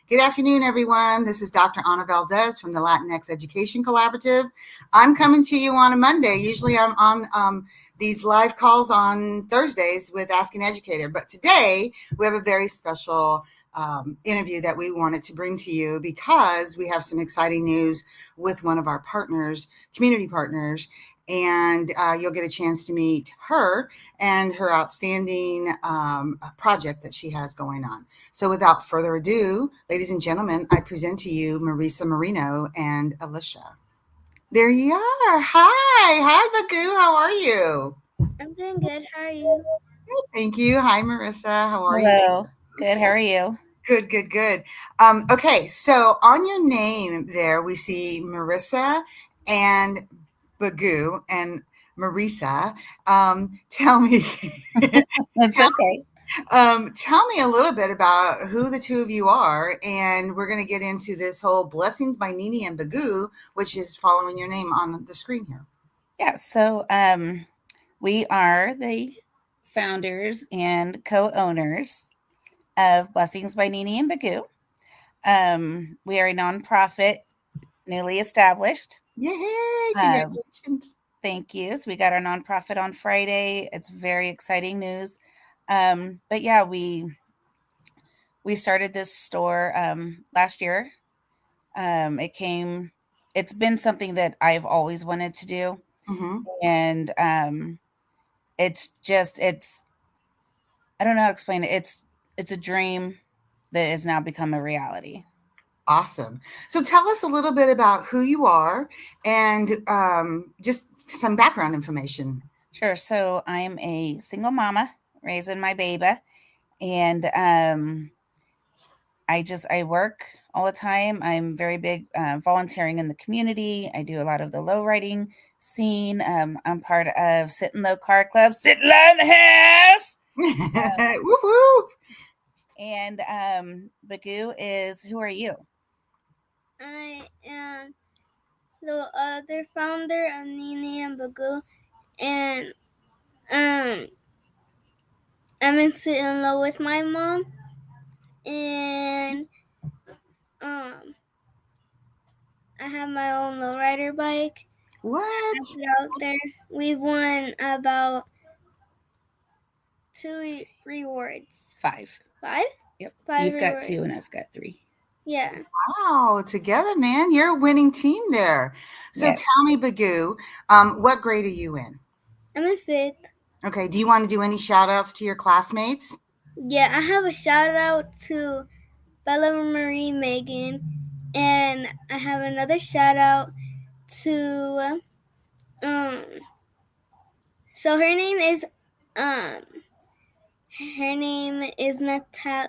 Good afternoon, everyone. This is Dr. Ana Valdez from the Latinx Education Collaborative. I'm coming to you on a Monday. Usually I'm on these live calls on Thursdays with Ask an Educator, but today we have a very special interview that we wanted to bring to you because we have some exciting news with one of our partners, community partners, and you'll get a chance to meet her and her outstanding project that she has going on. So without further ado, ladies and gentlemen, I present to you Marisa Moreno and Alicia. There you are. Hi, Bagoo. How are you? I'm doing good. How are you? Thank you. Hi, Marissa. How are you? Hello. Good. How are you? Good. Okay, so on your name there, we see Marissa and Bagoo and Marisa. Tell me, That's okay. tell me a little bit about who the two of you are, and we're going to get into this whole Blessings by Nini and Bagoo, which is following your name on the screen here. Yeah. So, we are the founders and co-owners of Blessings by Nini and Bagoo. We are a nonprofit, newly established. Yay! Um, Congratulations. Thank you. So we got our nonprofit on Friday. It's very exciting news. But yeah, we started this store last year. It's been something that I've always wanted to do, Mm-hmm. and it's I don't know how to explain it. It's a dream that has now become a reality. Awesome. So tell us a little bit about who you are and just some background information. Sure. So I am a single mama raising my baby, and I work all the time. I'm very big volunteering in the community. I do a lot of the low riding scene. I'm part of Sit Low Car Club, Sit Low in the house. Whoop, whoop. And Bagoo is, who are you? I am the other founder of Nini and Bagoo, and I'm in sitting low with my mom, and I have my own lowrider bike. What? Out there, we won about 2 rewards. Five. Five? Yep. 5 You've rewards. got 2 and I've got 3. Yeah. Wow, together, man. You're a winning team there. So Yes. tell me, Bagoo, what grade are you in? I'm in 5th. Okay, do you want to do any shout outs to your classmates? Yeah, I have a shout out to Bella Marie Megan, and I have another shout out to so her name is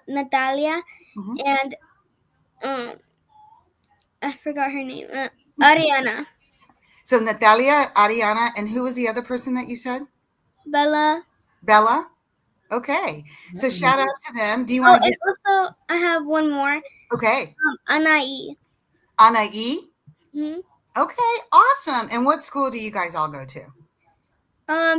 Natalia, Mm-hmm. and I forgot her name, Ariana. So Natalia, Ariana, and who was the other person that you said? Bella. Bella? Okay. So Mm-hmm. shout out to them. Do you want to and also I have one more. Okay. Anai. Anai? Mm-hmm. Okay, awesome. And what school do you guys all go to?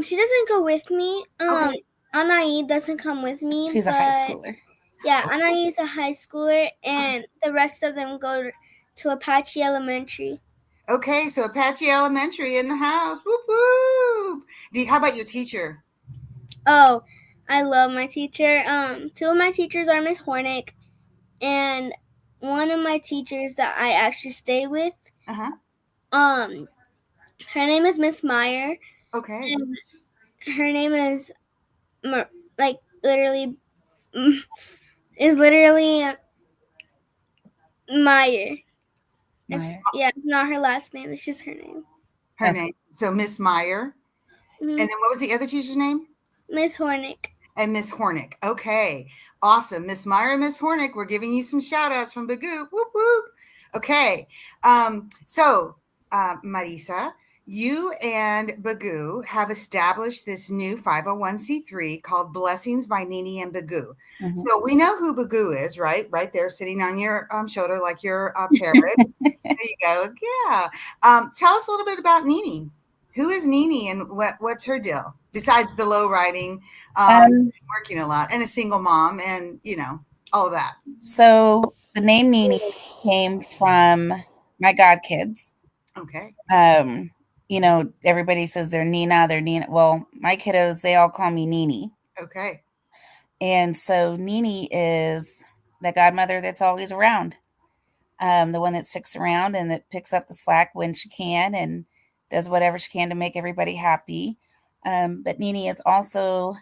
She doesn't go with me. Okay. Anai doesn't come with me. She's a high schooler. Yeah, Anai is a high schooler, and the rest of them go to Apache Elementary. Okay, so Apache Elementary in the house. Whoop whoop. How about your teacher? Oh, I love my teacher. 2 of my teachers are Miss Hornick, and one of my teachers that I actually stay with. Her name is Miss Meyer. Okay. And her name is literally Meyer. Yeah, not her last name. It's just her name. Her name. So Miss Meyer. Mm-hmm. And then what was the other teacher's name? Miss Hornick. And Miss Hornick. Okay. Awesome. Miss Meyer and Miss Hornick, we're giving you some shout outs from Bagoo. Whoop whoop. Okay. So Marisa, you and Bagoo have established this new 501c3 called Blessings by Nini and Bagoo. Mm-hmm. So we know who Bagoo is, right? Right there sitting on your shoulder like you're a parrot. There you go. Yeah. Tell us a little bit about Nini. Who is Nini and what's her deal? Besides the low riding, working a lot and a single mom and, all of that. So The name Nini came from my godkids. Okay. Everybody says they're Nina, they're Nina. Well, my kiddos, they all call me Nini. Okay. And so Nini is the godmother that's always around, the one that sticks around and that picks up the slack when she can and does whatever she can to make everybody happy. But Nini is also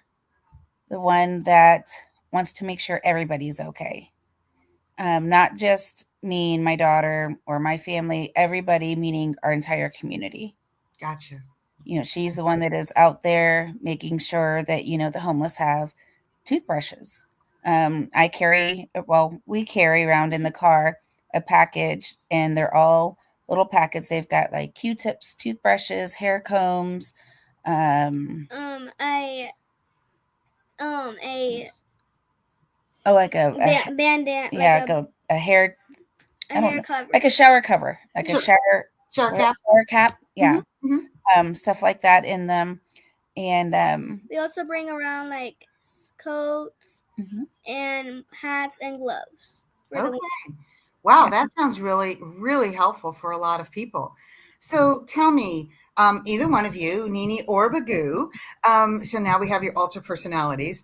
the one that wants to make sure everybody's okay. Not just me and my daughter or my family, everybody, meaning our entire community. Gotcha. She's the one that is out there making sure that, the homeless have toothbrushes. We carry around in the car a package, and they're all little packets. They've got like Q-tips, toothbrushes, hair combs. A Like a bandana, yeah, like a hair. I don't hair know, cover, like a shower cover, like Sure. a shower cap. shower cap. Yeah, Mm-hmm. stuff like that in them, and we also bring around like coats mm-hmm. and hats and gloves. Okay. Wow, Yeah. that sounds really, really helpful for a lot of people. So tell me, either one of you, Nini or Bagoo, so now we have your alter personalities.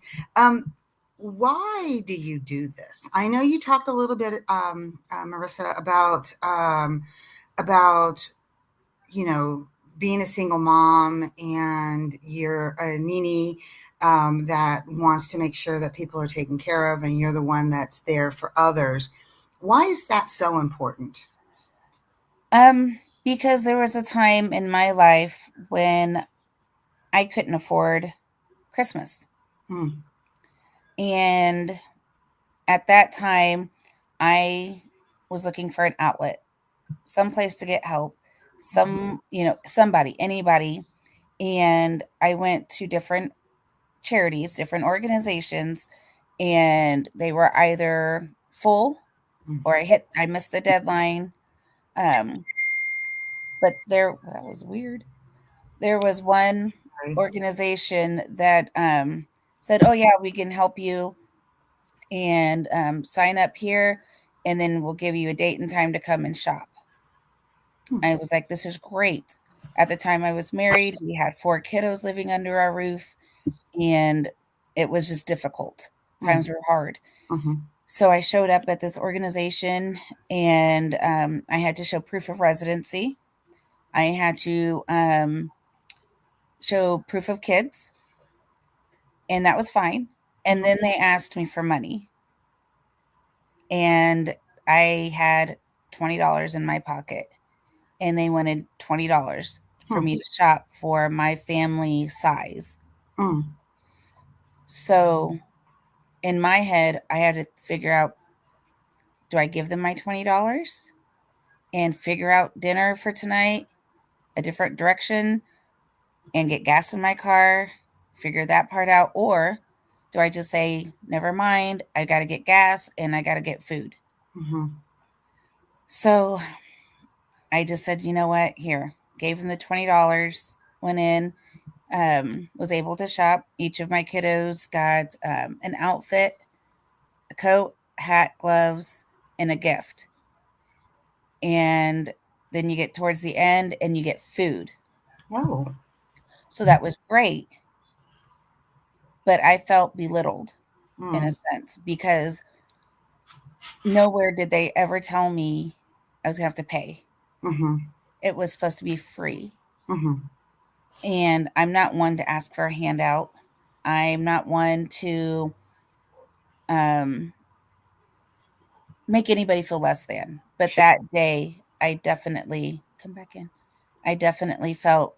Why do you do this? I know you talked a little bit, Marisa, about being a single mom, and you're a Nini that wants to make sure that people are taken care of, and you're the one that's there for others. Why is that so important? Because there was a time in my life when I couldn't afford Christmas. Mm. And at that time, I was looking for an outlet, some place to get help, somebody, anybody. And I went to different charities, different organizations, and they were either full or I missed the deadline. But that was weird. There was one Right. organization that said, "Oh yeah, we can help you and sign up here, and then we'll give you a date and time to come and shop." I was like, "This is great." At the time, I was married. We had 4 kiddos living under our roof, and it was just difficult. Times were hard. Mm-hmm. So I showed up at this organization, and I had to show proof of residency. I had to show proof of kids, and that was fine. And then they asked me for money, and I had $20 in my pocket, and they wanted $20 for me to shop for my family size. Mm. So in my head, I had to figure out, do I give them my $20 and figure out dinner for tonight, a different direction, and get gas in my car, figure that part out? Or do I just say, never mind, I got to get gas and I got to get food? Mm-hmm. So I just said, you know what, here, gave him the $20, went in, was able to shop. Each of my kiddos got an outfit, a coat, hat, gloves, and a gift. And then you get towards the end and you get food. Oh. So that was great. But I felt belittled in a sense, because nowhere did they ever tell me I was going to have to pay. Mm-hmm. It was supposed to be free. Mm-hmm. And I'm not one to ask for a handout. I'm not one to make anybody feel less than. But that day, I definitely felt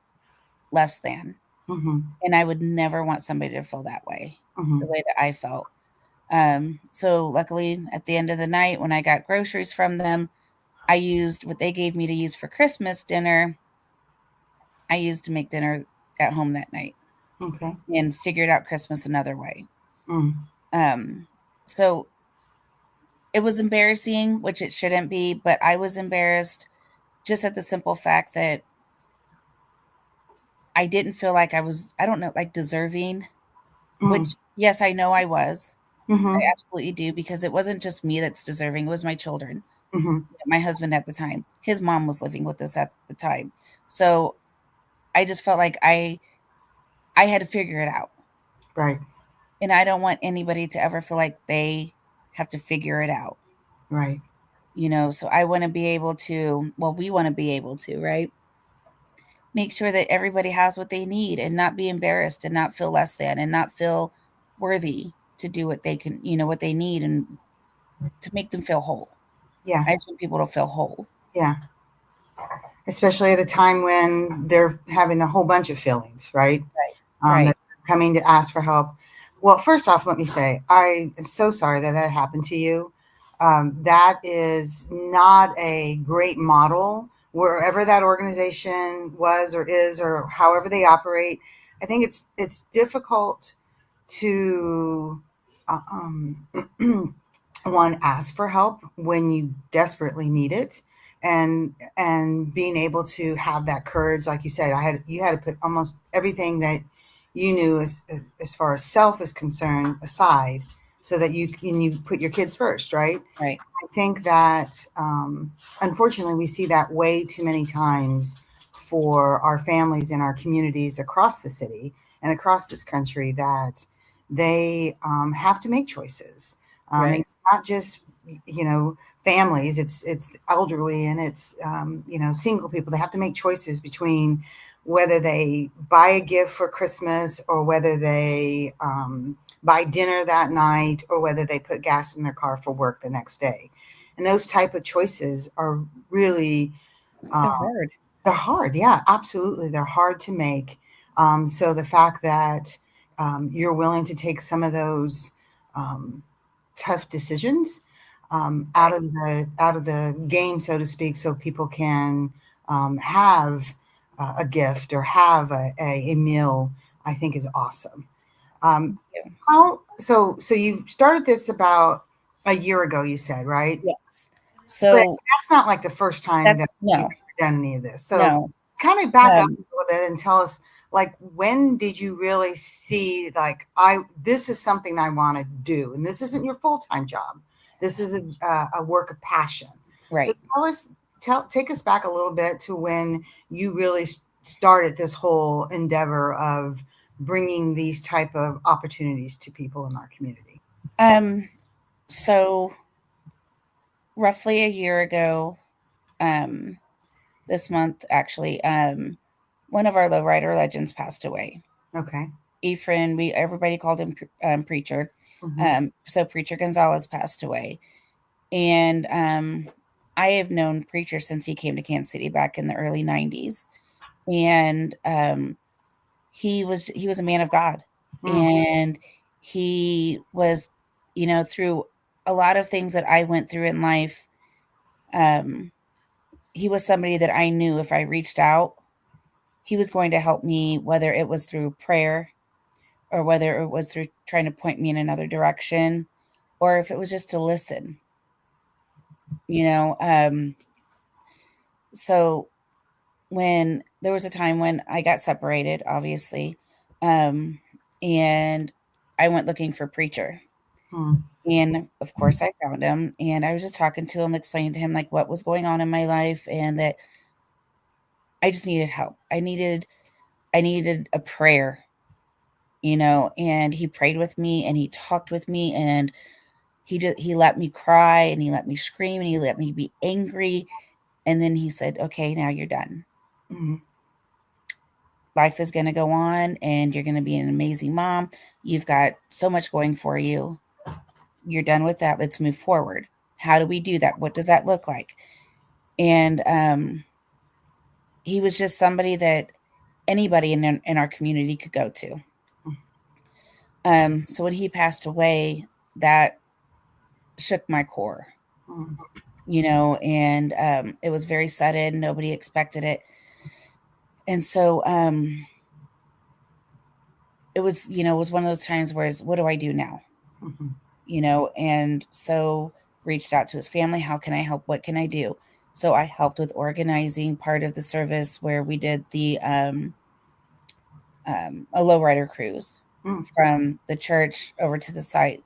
less than. Mm-hmm. And I would never want somebody to feel that way, Mm-hmm. the way that I felt. So luckily, at the end of the night, when I got groceries from them, I used what they gave me to use for Christmas dinner. I used to make dinner at home that night. Okay. And figured out Christmas another way. Mm. So it was embarrassing, which it shouldn't be, but I was embarrassed just at the simple fact that I didn't feel like I was, I don't know, like deserving, which, yes, I know I was. Mm-hmm. Absolutely do, because it wasn't just me that's deserving, it was my children. Mm-hmm. My husband at the time, his mom was living with us at the time. So I just felt like I had to figure it out. Right. And I don't want anybody to ever feel like they have to figure it out. Right. So I want to be able to, well, we want to be able to, right? Make sure that everybody has what they need and not be embarrassed and not feel less than and not feel worthy to do what they can, what they need, and to make them feel whole. Yeah. I just want people to feel whole. Yeah. Especially at a time when they're having a whole bunch of feelings, right? Right. That they're coming to ask for help. Well, first off, let me say, I am so sorry that that happened to you. That is not a great model wherever that organization was or is, or however they operate. I think it's difficult to one, ask for help when you desperately need it, and being able to have that courage, like you said, you had to put almost everything that you knew as far as self is concerned aside, so that you put your kids first, right? Right. I think that unfortunately we see that way too many times for our families and our communities across the city and across this country, that they have to make choices. And Right. it's not just, families, it's elderly, and it's, single people. They have to make choices between whether they buy a gift for Christmas, or whether they buy dinner that night, or whether they put gas in their car for work the next day. And those type of choices are really, They're um, hard. they're hard. Yeah, absolutely. They're hard to make. So the fact that you're willing to take some of those um, tough decisions out Right. of the game, so to speak, so people can have a gift or have a meal, I think is awesome. Um, Yeah. so you started this about a year ago, you said, right? Yes. But So that's not like the first time that's that you've no, done any of this. So no. kind of back up Um, a little bit and tell us, like, when did you really see, like, this is something I want to do, and this isn't your full-time job. This is a work of passion. So right. take us back a little bit to when you really started this whole endeavor of bringing these type of opportunities to people in our community. Um, so roughly a year ago, um, this month actually, one of our lowrider legends passed away. Okay. Ephraim, everybody called him Preacher. Mm-hmm. So Preacher Gonzalez passed away, and I have known Preacher since he came to Kansas City back in the early '90s, and he was a man of God, Mm. and he was, through a lot of things that I went through in life. Um, he was somebody that I knew if I reached out, he was going to help me, whether it was through prayer or whether it was through trying to point me in another direction, or if it was just to listen, you know. So when there was a time when I got separated, obviously, um, and I went looking for Preacher. Mm. And of course, I found him, and I was just talking to him, explaining to him like what was going on in my life, and that I just needed help. I needed a prayer, and he prayed with me, and he talked with me, and he let me cry, and he let me scream, and he let me be angry, and then he said, "Okay, now you're done. Mm. Life is going to go on, and you're going to be an amazing mom. You've got so much going for you. You're done with that. Let's move forward. How do we do that? What does that look like?" And he was just somebody that anybody in our community could go to. So when he passed away, that shook my core, Mm. and it was very sudden. Nobody expected it. And so it was one of those times where it's, what do I do now? Mhm. And so reached out to his family. How can I help? What can I do? So I helped with organizing part of the service where we did the a lowrider cruise Mm. from the church over to the site.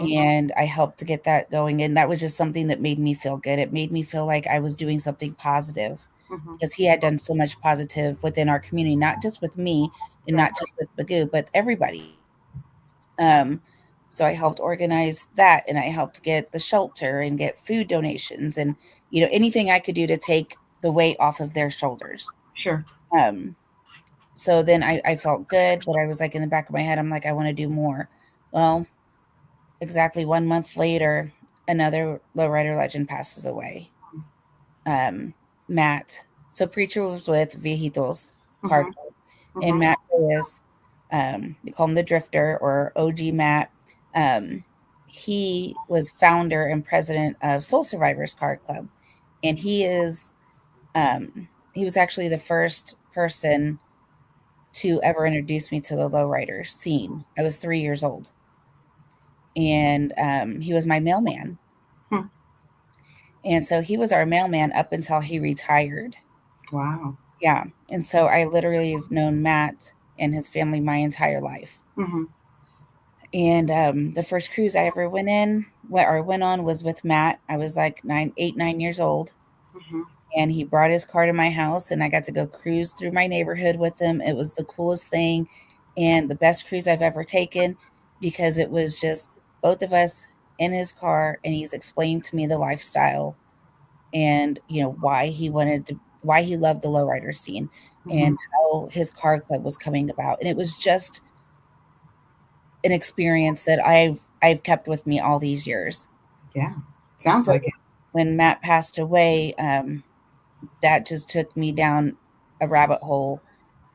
and I helped to get that going. And that was just something that made me feel good. It made me feel like I was doing something positive because he had done so much positive within our community, not just with me and Right. not just with Bagoo, but everybody. Um, so I helped organize that, and I helped get the shelter and get food donations and, anything I could do to take the weight off of their shoulders. Sure. Um, so then I felt good, but I was like in the back of my head, I'm like, I want to do more. Well, exactly 1 month later, another lowrider legend passes away. Matt. So Preacher was with Viejitos Car Mm-hmm. Club, and Mm-hmm. Matt Reyes, they call him the Drifter or OG Matt. He was founder and president of Soul Survivors Car Club, and he was actually the first person to ever introduce me to the lowrider scene. I was 3 years old, and he was my mailman. Hmm. And so he was our mailman up until he retired. Wow. Yeah. And so I literally have known Matt and his family my entire life. Mm-hmm. And the first cruise I ever went on was with Matt. I was like 9 years old. Mm-hmm. And he brought his car to my house, and I got to go cruise through my neighborhood with him. It was the coolest thing and the best cruise I've ever taken because it was just both of us in his car, and he's explained to me the lifestyle and why he loved the lowrider scene Mm-hmm. and how his car club was coming about. And it was just an experience that I've kept with me all these years. Yeah. Sounds So like it. when Matt passed away, that just took me down a rabbit hole,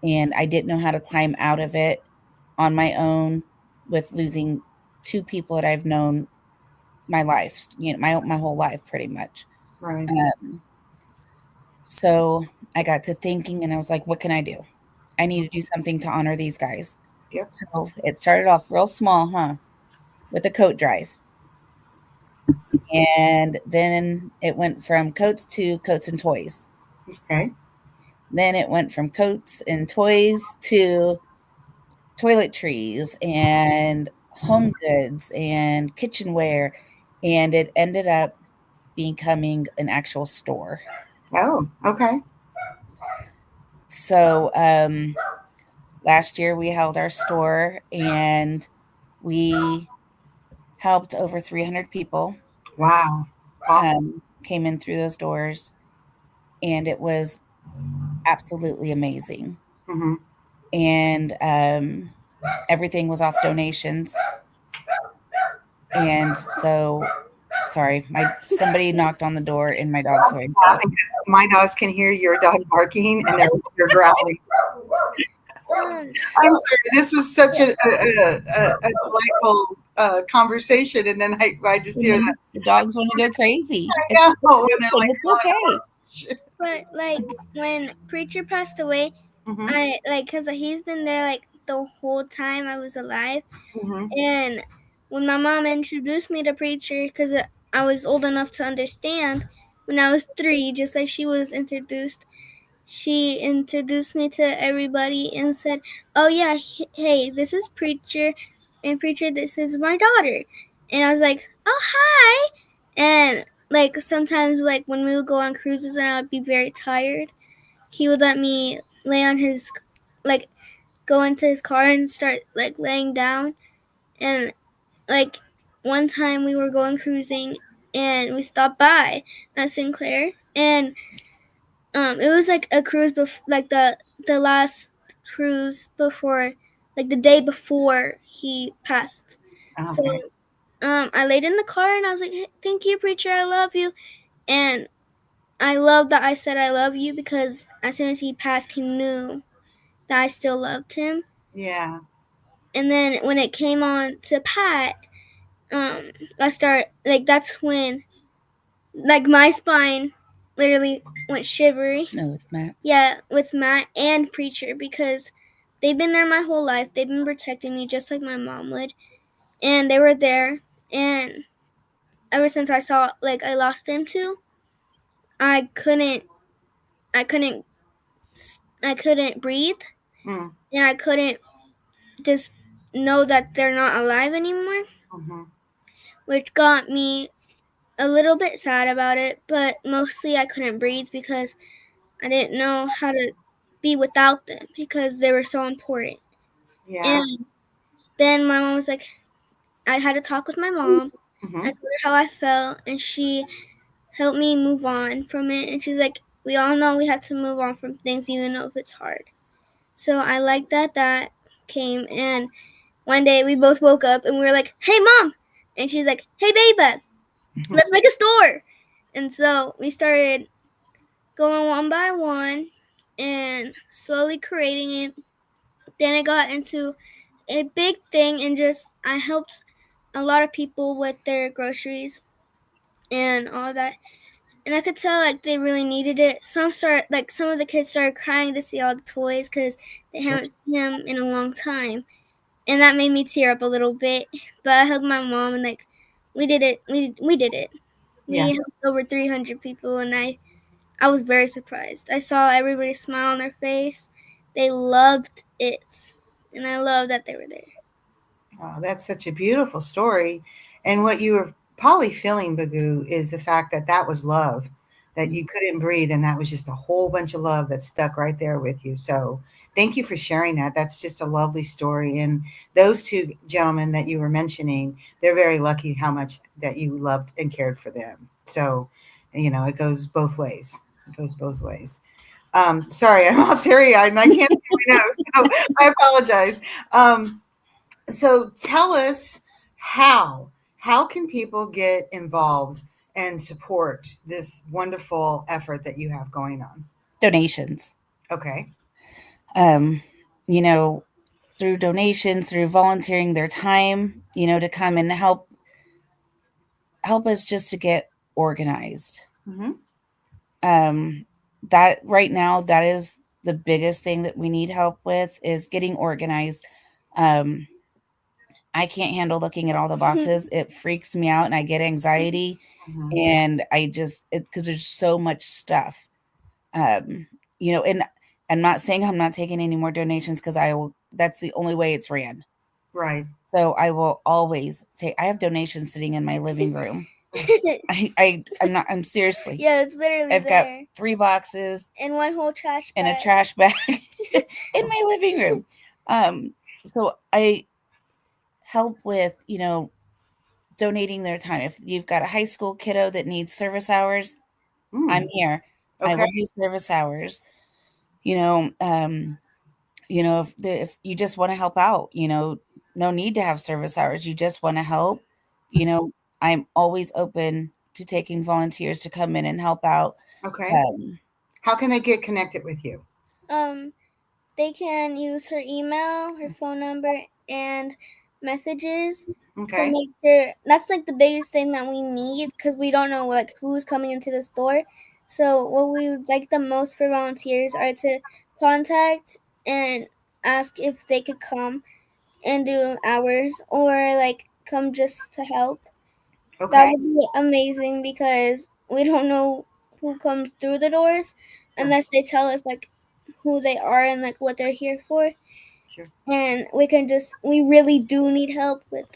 and I didn't know how to climb out of it on my own with losing two people that I've known my life, my whole life pretty much. Right. Um, so I got to thinking, and I was like, what can I do? I need to do something to honor these guys. Yep. So it started off real small, with a coat drive. And then it went from coats to coats and toys. Okay. Then it went from coats and toys to toiletries and home goods and kitchenware. And it ended up becoming an actual store. Oh, okay. So last year we held our store, and we helped over 300 people Wow. Awesome. came in through those doors, and it was absolutely amazing. Mm-hmm. And everything was off donations. And so, sorry, somebody knocked on the door, and my dog's going crazy. My dogs can hear your dog barking, and they're growling. I'm sorry. This was such a delightful conversation, and then I just hear that. The dogs want to go crazy. I know, and they're like, It's okay. But like when Preacher passed away, Mhm. I because he's been there like the whole time I was alive, Mhm. and when my mom introduced me to Preacher, because I was old enough to understand when I was 3, just like she was introduced. She introduced me to everybody and said, "Oh yeah, hey, this is Preacher, and Preacher, this is my daughter." And I was like, "Oh hi," and like sometimes like when we would go on cruises and I would be very tired, he would let me lay on his like go into his car and start like laying down. And like one time we were going cruising and we stopped by at Sinclair, and it was like a cruise like the last cruise before, like the day before he passed. So Okay. I laid in the car and I was like, hey, thank you, Preacher, I love you. And I love that I said I love you, because as soon as he passed, he knew that I still loved him. Yeah. And then when it came on to Pat, I start like that's when like my spine literally went shivery. No, with Matt. Yeah, with Matt and Preacher, because they've been there my whole life. They've been protecting me just like my mom would, and they were there. And ever since I saw like I lost him too, I couldn't breathe, Mm. and I couldn't just know that they're not alive anymore. Mm-hmm. which got me a little bit sad about it, but mostly I couldn't breathe because I didn't know how to be without them because they were so important. Yeah. And then my mom was like, I had to talk with my mom. Mm-hmm. I told her how I felt, and she helped me move on from it. And she's like, we all know we have to move on from things, even though if it's hard. So I like that came. And one day we both woke up and we were like, hey, Mom. And she's like, hey, babe, let's make a store. And so we started going one by one and slowly creating it. Then it got into a big thing, and just I helped a lot of people with their groceries and all that. And I could tell like they really needed it. Some of the kids started crying to see all the toys because they Sure. haven't seen them in a long time, and that made me tear up a little bit. But I hugged my mom and like we did it. We did it. Yeah. We helped over 300 people, and I was very surprised. I saw everybody smile on their face. They loved it, and I love that they were there. Oh, that's such a beautiful story. And what you were probably feeling, Bagoo, is the fact that that was love, that you couldn't breathe, and that was just a whole bunch of love that stuck right there with you. So thank you for sharing that. That's just a lovely story. And those two gentlemen that you were mentioning, they're very lucky how much that you loved and cared for them. So, it goes both ways. It goes both ways. Sorry, I'm all teary-eyed and I can't see my nose, so I apologize. So tell us how can people get involved and support this wonderful effort that you have going on? Donations. Okay. You know, through donations, through volunteering their time, to come and help us just to get organized. Mm-hmm. That right now, that is the biggest thing that we need help with, is getting organized. I can't handle looking at all the boxes. It freaks me out and I get anxiety, Mm-hmm. and I just, because there's so much stuff. And I'm not saying I'm not taking any more donations, because that's the only way it's ran. Right. So I will always take, I have donations sitting in my living room. I'm seriously. Yeah, it's literally I've there. got 3 boxes and one whole trash bag. and a trash bag in my living room. So I help with, donating their time. If you've got a high school kiddo that needs service hours, I'm here. I will do service hours. If you just want to help out, no need to have service hours. You just want to help, I'm always open to taking volunteers to come in and help out. Okay. How can they get connected with you? They can use her email, her phone number, and messages. Okay. To make sure, that's like the biggest thing that we need, because we don't know like who's coming into the store. So what we would like the most for volunteers are to contact and ask if they could come and do hours, or like come just to help. That Okay. would be amazing, because we don't know who comes through the doors unless they tell us like who they are and like what they're here for. Sure. And we really do need help with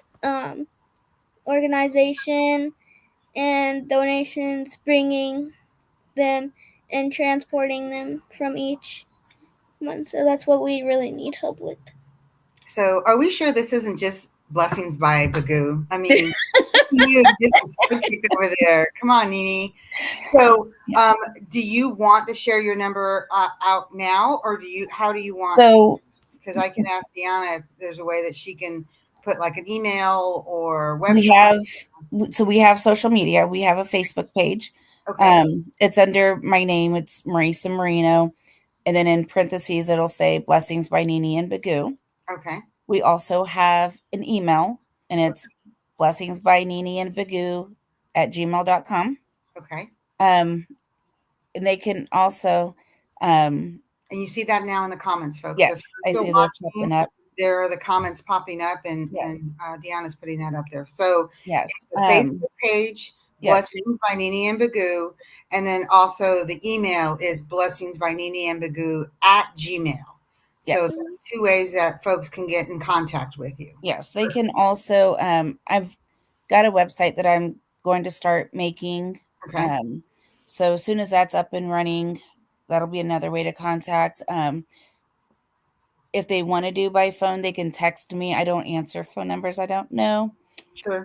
organization and donations, bringing them and transporting them from each one. So that's what we really need help with. So are we sure this isn't just Blessings by Bagoo? I mean, you just over there. Come on, Nini. So, do you want to share your number out now, or how do you want? So, because I can ask Deanna if there's a way that she can put like an email or website. We have social media. We have a Facebook page. Okay. It's under my name. It's Marisa Moreno. And then in parentheses, it'll say Blessings by Nini and Bagoo. Okay. We also have an email, and it's Blessings by Nini and Bagoo @gmail.com. Okay. And they can also, and you see that now in the comments, folks. Yes, I see those popping up. There are the comments popping up, and Deanna's putting that up there. So yes, the Facebook page, Blessings by Nini and Bagoo, and then also the email is Blessings by Nini and Bagoo @gmail. So that's 2 ways that folks can get in contact with you. Yes, they can also. got a website that I'm going to start making. Okay. So as soon as that's up and running, that'll be another way to contact. If they want to do by phone, they can text me. I don't answer phone numbers I don't know. Sure.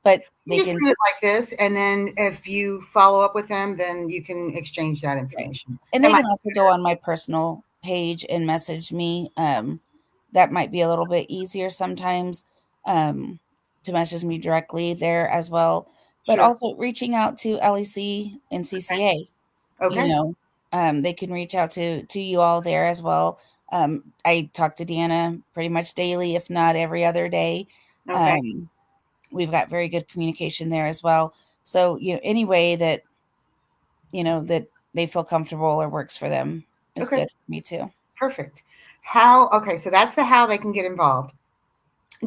But You they just can. do it like this, and then if you follow up with them, then you can exchange that Right. information. And That they might can also go on my personal page and message me. That might be a little bit easier sometimes, to message me directly there as well. But sure. also reaching out to LEC and CCA, you Okay. know, they can reach out to you all there as well. I talk to Deanna pretty much daily, if not every other day. Okay. We've got very good communication there as well. So, any way that that they feel comfortable or works for them is Okay. good for me too. Perfect. How? Okay. So that's the how they can get involved.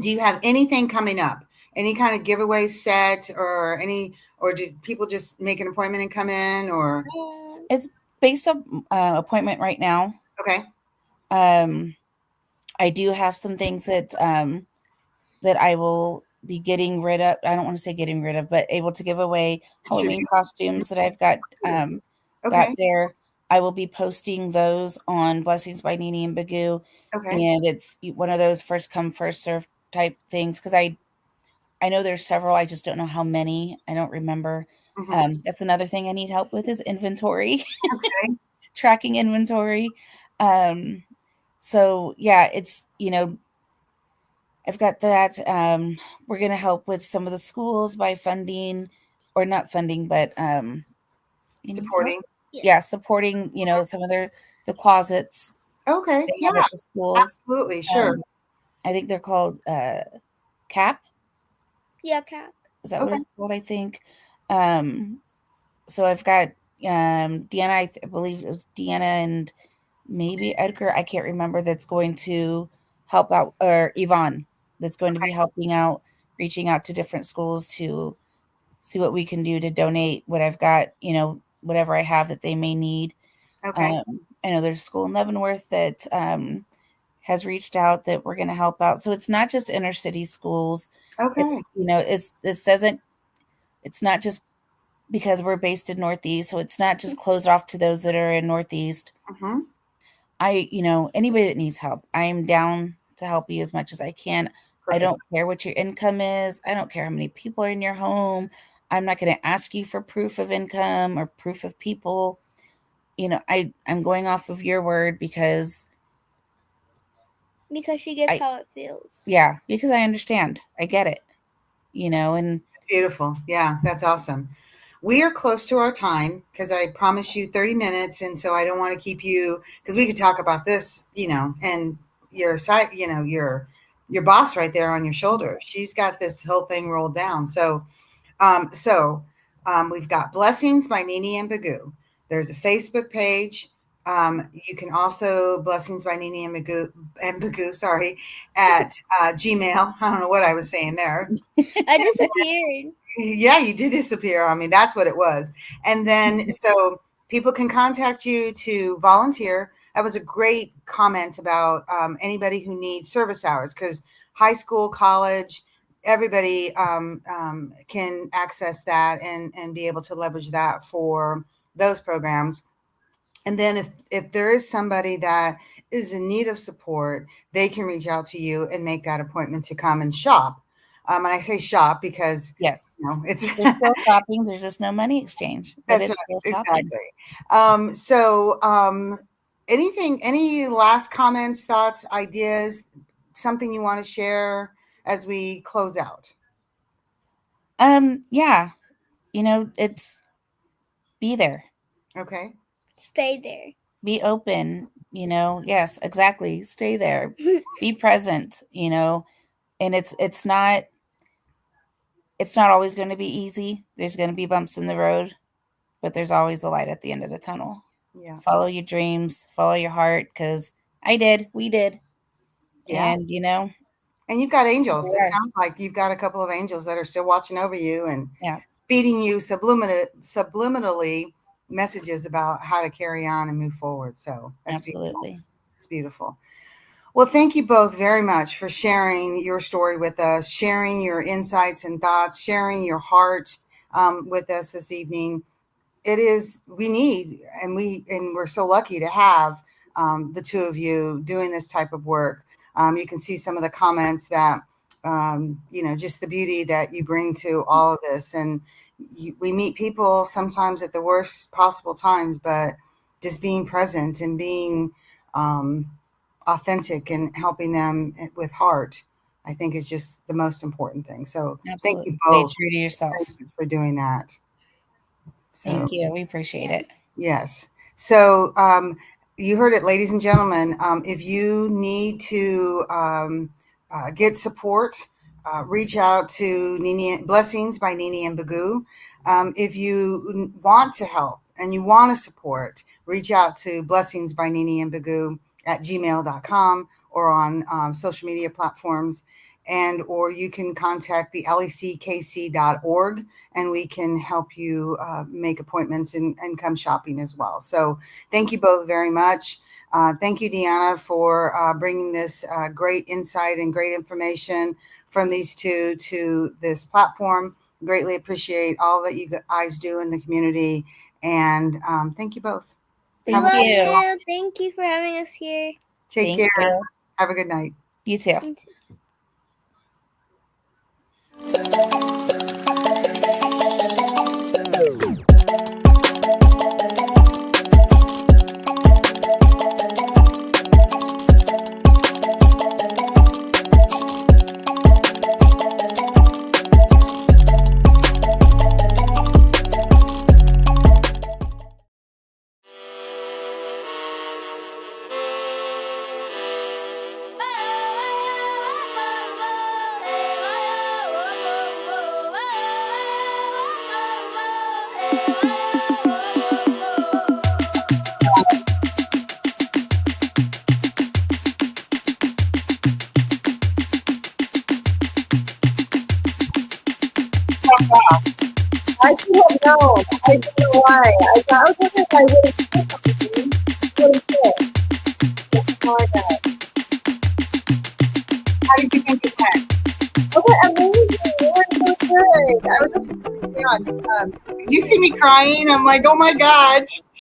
Do you have anything coming up? Any kind of giveaway set or or do people just make an appointment and come in or? It's based on appointment right now. Okay. I do have some things that I will be getting rid of. I don't want to say getting rid of, but able to give away Halloween Distribute. costumes that I've got Okay. there. I will be posting those on Blessings by Nini and Bagoo, Okay. and it's one of those first come first serve type things because I know there's several. I just don't know how many. I don't remember. Hmm. That's another thing I need help with is inventory, Okay. tracking inventory. Um, so yeah, it's I've got that. We're gonna help with some of the schools by funding, or not funding, but you need help? Supporting. Yeah, supporting some of the closets Okay. they Yeah. have at the schools. Absolutely. Sure. I think they're called CAP. Yeah, Cap. Is that what Okay. it's called? I think. Um, so I've got Deanna. I believe it was Deanna and maybe Edgar. I can't remember. That's going to help out, or Yvonne. That's going to be helping out, reaching out to different schools to see what we can do to donate what I've got. Whatever I have that they may need. Okay. I know there's a school in Leavenworth that has reached out that we're going to help out. So it's not just inner city schools. It's Okay. this doesn't. It's not just because we're based in Northeast, so it's not just closed off to those that are in Northeast. Hmm. Anybody that needs help, I am down to help you as much as I can. I Perfect. don't care what your income is. I don't care how many people are in your home. I'm not going to ask you for proof of income or proof of people. I'm going off of your word because Because she gets I, how it feels. yeah, because I understand. I get it, and Beautiful. Yeah, that's awesome. We are close to our time because I promised you 30 minutes. And so I don't want to keep you because we could talk about this, and your side, your boss right there on your shoulder. She's got this whole thing rolled down. So we've got Blessings by Nini and Bagoo. There's a Facebook page. You can also Blessings by Nini and Bagoo, sorry, at Gmail. I don't know what I was saying there. I disappeared. Yeah, you did disappear on me. That's what it was. And then so people can contact you to volunteer. That was a great comment about anybody who needs service hours because high school, college, everybody can access that and be able to leverage that for those programs. And then if there is somebody that is in need of support, they can reach out to you and make that appointment to come and shop. And I say shop because yes, it's there's still shopping. There's just no money exchange, but that's it's right, still shopping. exactly. Any last comments, thoughts, ideas, something you want to share as we close out? Yeah, it's be there, Okay. Stay there. be open, yes, exactly. Stay there, be present, and it's not always going to be easy. There's going to be bumps in the road, but there's always a light at the end of the tunnel. Yeah. Follow your dreams, follow your heart, because we did, Yeah. and And you've got angels. It yeah, sounds like you've got a couple of angels that are still watching over you and yeah, feeding you subliminally messages about how to carry on and move forward. So that's beautiful. absolutely. It's beautiful. Well, thank you both very much for sharing your story with us, sharing your insights and thoughts, sharing your heart with us this evening. It is, we need, and we're so lucky to have the two of you doing this type of work. You can see some of the comments that, just the beauty that you bring to all of this. And we meet people sometimes at the worst possible times, but just being present and being authentic and helping them with heart, I think is just the most important thing. So thank Absolutely. you Stay both true to yourself. for doing that. So, Thank you. We appreciate it. yes. So you heard it, ladies and gentlemen. If you need to get support, reach out to Blessings by Nini and Bagoo. If you want to help and you want to support, reach out to Blessings by Nini and Bagoo at gmail.com or on social media platforms. Or you can contact the leckc.org and we can help you make appointments and come shopping as well. So thank you both very much. Thank you, Deanna, for bringing this great insight and great information from these two to this platform. Greatly appreciate all that you guys do in the community. And thank you both. Thank Love you. you. Thank you for having us here. Take Thank care. you. Have a good night. You too. You too. I should have known. I don't know why. I thought, okay, if I really did something, really did. That's all I got. How did you think it went? Okay, amazing. You were really good. I was hoping to be on. You see me crying. I'm like, oh my God.